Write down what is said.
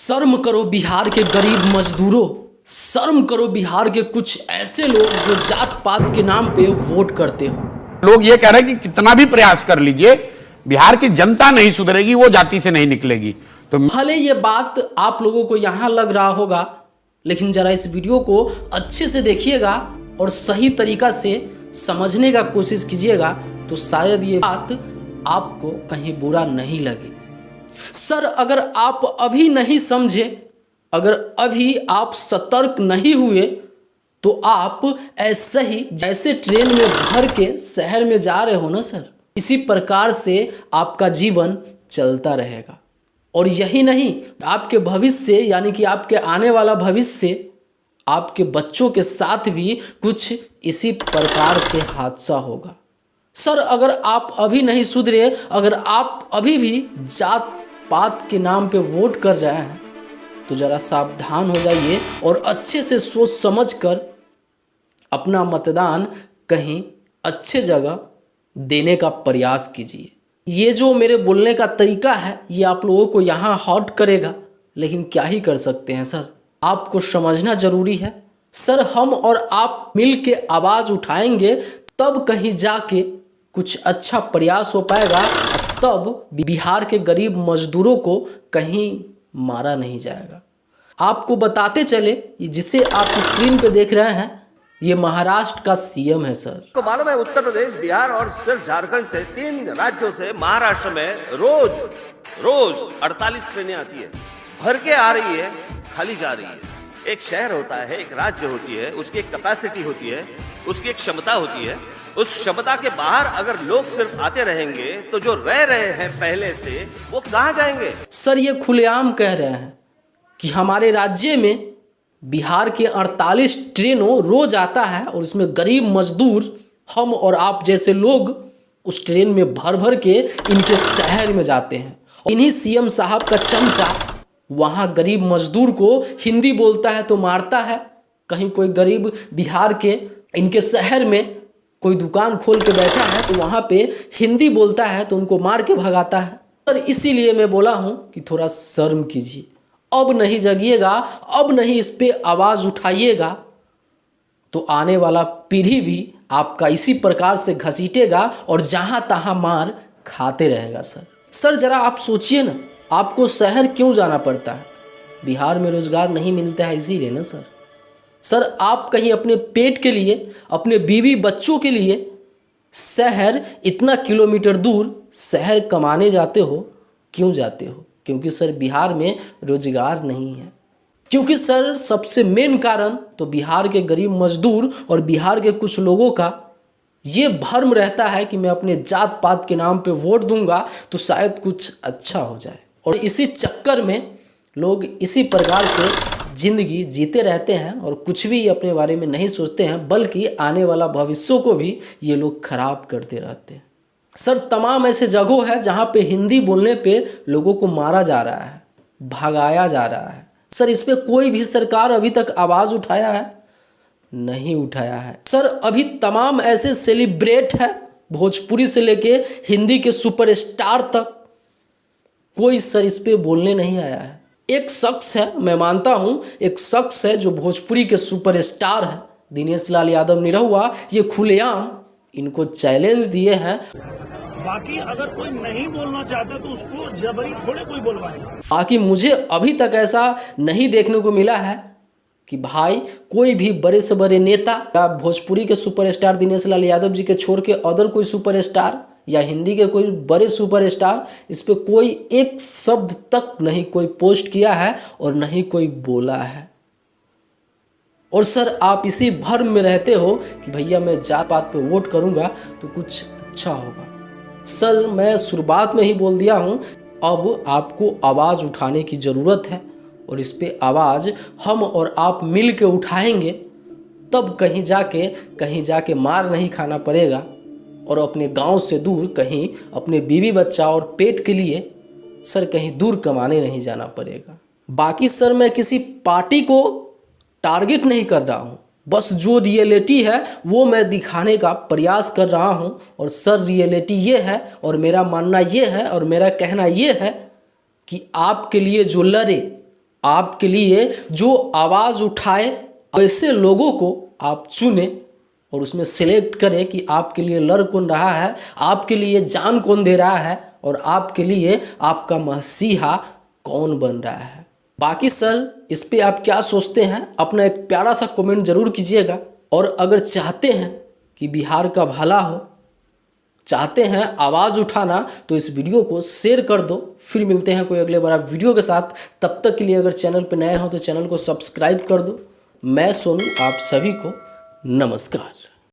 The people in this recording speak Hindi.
शर्म करो बिहार के गरीब मजदूरों, शर्म करो बिहार के कुछ ऐसे लोग जो जात पात के नाम पे वोट करते हो। लोग ये कह रहे हैं कि कितना भी प्रयास कर लीजिए बिहार की जनता नहीं सुधरेगी, वो जाति से नहीं निकलेगी। तो भले ये बात आप लोगों को यहाँ लग रहा होगा, लेकिन जरा इस वीडियो को अच्छे से देखिएगा और सही तरीका से समझने का कोशिश कीजिएगा, तो शायद ये बात आपको कहीं बुरा नहीं लगे। सर, अगर आप अभी नहीं समझे, अगर अभी आप सतर्क नहीं हुए, तो आप ऐसे ही जैसे ट्रेन में भर के शहर में जा रहे हो ना सर, इसी प्रकार से आपका जीवन चलता रहेगा। और यही नहीं, आपके भविष्य यानी कि आपके आने वाला भविष्य, आपके बच्चों के साथ भी कुछ इसी प्रकार से हादसा होगा। सर, अगर आप अभी नहीं सुधरे, अगर आप अभी भी जात पात के नाम पे वोट कर रहे हैं, तो ज़रा सावधान हो जाइए और अच्छे से सोच समझ कर अपना मतदान कहीं अच्छे जगह देने का प्रयास कीजिए। ये जो मेरे बोलने का तरीका है, ये आप लोगों को यहाँ हॉट करेगा, लेकिन क्या ही कर सकते हैं सर, आपको समझना जरूरी है। सर, हम और आप मिल के आवाज़ उठाएंगे, तब कहीं जाके कुछ अच्छा प्रयास हो पाएगा, तब बिहार के गरीब मजदूरों को कहीं मारा नहीं जाएगा। आपको बताते चले, जिसे आप स्क्रीन पे देख रहे हैं, ये महाराष्ट्र का सीएम है सर। तो मालूम है, उत्तर प्रदेश, बिहार और सिर्फ झारखंड से 3 राज्यों से महाराष्ट्र में रोज 48 ट्रेनें आती है, भर के आ रही है, खाली जा रही है। एक शहर होता है, एक राज्य होती है, उसकी एक कैपेसिटी होती है, उसकी एक क्षमता होती है। उस क्षमता के बाहर अगर लोग सिर्फ आते रहेंगे, तो जो रह रहे हैं पहले से, वो कहां जाएंगे? सर, ये खुलेआम कह रहे हैं कि हमारे राज्य में बिहार के 48 ट्रेनों रोज आता है, और इसमें गरीब मजदूर, हम और आप जैसे लोग उस ट्रेन में भर भर के इनके शहर में जाते हैं। इन्हीं सीएम साहब का चमचा वहाँ गरीब मजदूर को हिंदी बोलता है तो मारता है। कहीं कोई गरीब बिहार के इनके शहर में कोई दुकान खोल के बैठा है, तो वहाँ पे हिंदी बोलता है तो उनको मार के भगाता है। सर, इसीलिए मैं बोला हूँ कि थोड़ा शर्म कीजिए। अब नहीं जगिएगा, अब नहीं इस पे आवाज़ उठाइएगा, तो आने वाला पीढ़ी भी आपका इसी प्रकार से घसीटेगा और जहाँ तहाँ मार खाते रहेगा। सर, ज़रा आप सोचिए ना, आपको शहर क्यों जाना पड़ता है? बिहार में रोज़गार नहीं मिलता है, इसीलिए ना सर, आप कहीं अपने पेट के लिए, अपने बीवी बच्चों के लिए शहर इतना किलोमीटर दूर शहर कमाने जाते हो। क्यों जाते हो? क्योंकि सर बिहार में रोजगार नहीं है। क्योंकि सर सबसे मेन कारण तो बिहार के गरीब मजदूर और बिहार के कुछ लोगों का ये भ्रम रहता है कि मैं अपने जात पात के नाम पे वोट दूंगा तो शायद कुछ अच्छा हो जाए, और इसी चक्कर में लोग इसी प्रकार से ज़िंदगी जीते रहते हैं और कुछ भी अपने बारे में नहीं सोचते हैं, बल्कि आने वाला भविष्य को भी ये लोग खराब करते रहते हैं। सर, तमाम ऐसे जगह है जहाँ पे हिंदी बोलने पे लोगों को मारा जा रहा है, भगाया जा रहा है। सर, इस पे कोई भी सरकार अभी तक आवाज़ उठाया है? नहीं उठाया है। सर, अभी तमाम ऐसे सेलिब्रेट है, भोजपुरी से लेके हिंदी के सुपरस्टार तक, कोई सर इस पे बोलने नहीं आया है। एक शख्स है, मैं मानता हूँ, एक शख्स है जो भोजपुरी के सुपरस्टार है, दिनेश लाल यादव निरहुआ, ये खुलेआम इनको चैलेंज दिए हैं। बाकी अगर कोई नहीं बोलना चाहता तो उसको जबरी थोड़े कोई बोलवाएगा। बाकी मुझे अभी तक ऐसा नहीं देखने को मिला है कि भाई कोई भी बड़े से बड़े नेता या भोजपुरी के सुपरस्टार दिनेश लाल यादव जी के छोड़ के अदर कोई सुपरस्टार या हिंदी के कोई बड़े सुपरस्टार, इस पे कोई एक शब्द तक नहीं कोई पोस्ट किया है और नहीं कोई बोला है। और सर, आप इसी भ्रम में रहते हो कि भैया मैं जात पात पे वोट करूंगा तो कुछ अच्छा होगा। सर, मैं शुरुआत में ही बोल दिया हूं, अब आपको आवाज़ उठाने की ज़रूरत है, और इस पे आवाज़ हम और आप मिल के उठाएंगे, तब कहीं जाके मार नहीं खाना पड़ेगा, और अपने गांव से दूर कहीं अपने बीवी बच्चा और पेट के लिए सर कहीं दूर कमाने नहीं जाना पड़ेगा। बाकी सर, मैं किसी पार्टी को टारगेट नहीं कर रहा हूँ, बस जो रियलिटी है वो मैं दिखाने का प्रयास कर रहा हूँ। और सर, रियलिटी ये है, और मेरा मानना ये है, और मेरा कहना ये है कि आपके लिए जो लड़े, आपके लिए जो आवाज़ उठाए ऐसे लोगों को आप चुने और उसमें सेलेक्ट करें कि आपके लिए लड़ कौन रहा है, आपके लिए जान कौन दे रहा है और आपके लिए आपका मसीहा कौन बन रहा है। बाकी सर इस पे आप क्या सोचते हैं, अपना एक प्यारा सा कमेंट जरूर कीजिएगा। और अगर चाहते हैं कि बिहार का भला हो, चाहते हैं आवाज़ उठाना, तो इस वीडियो को शेयर कर दो। फिर मिलते हैं कोई अगले बड़ा वीडियो के साथ। तब तक के लिए अगर चैनल पर नए हो तो चैनल को सब्सक्राइब कर दो। मैं सोनू, आप सभी को नमस्कार।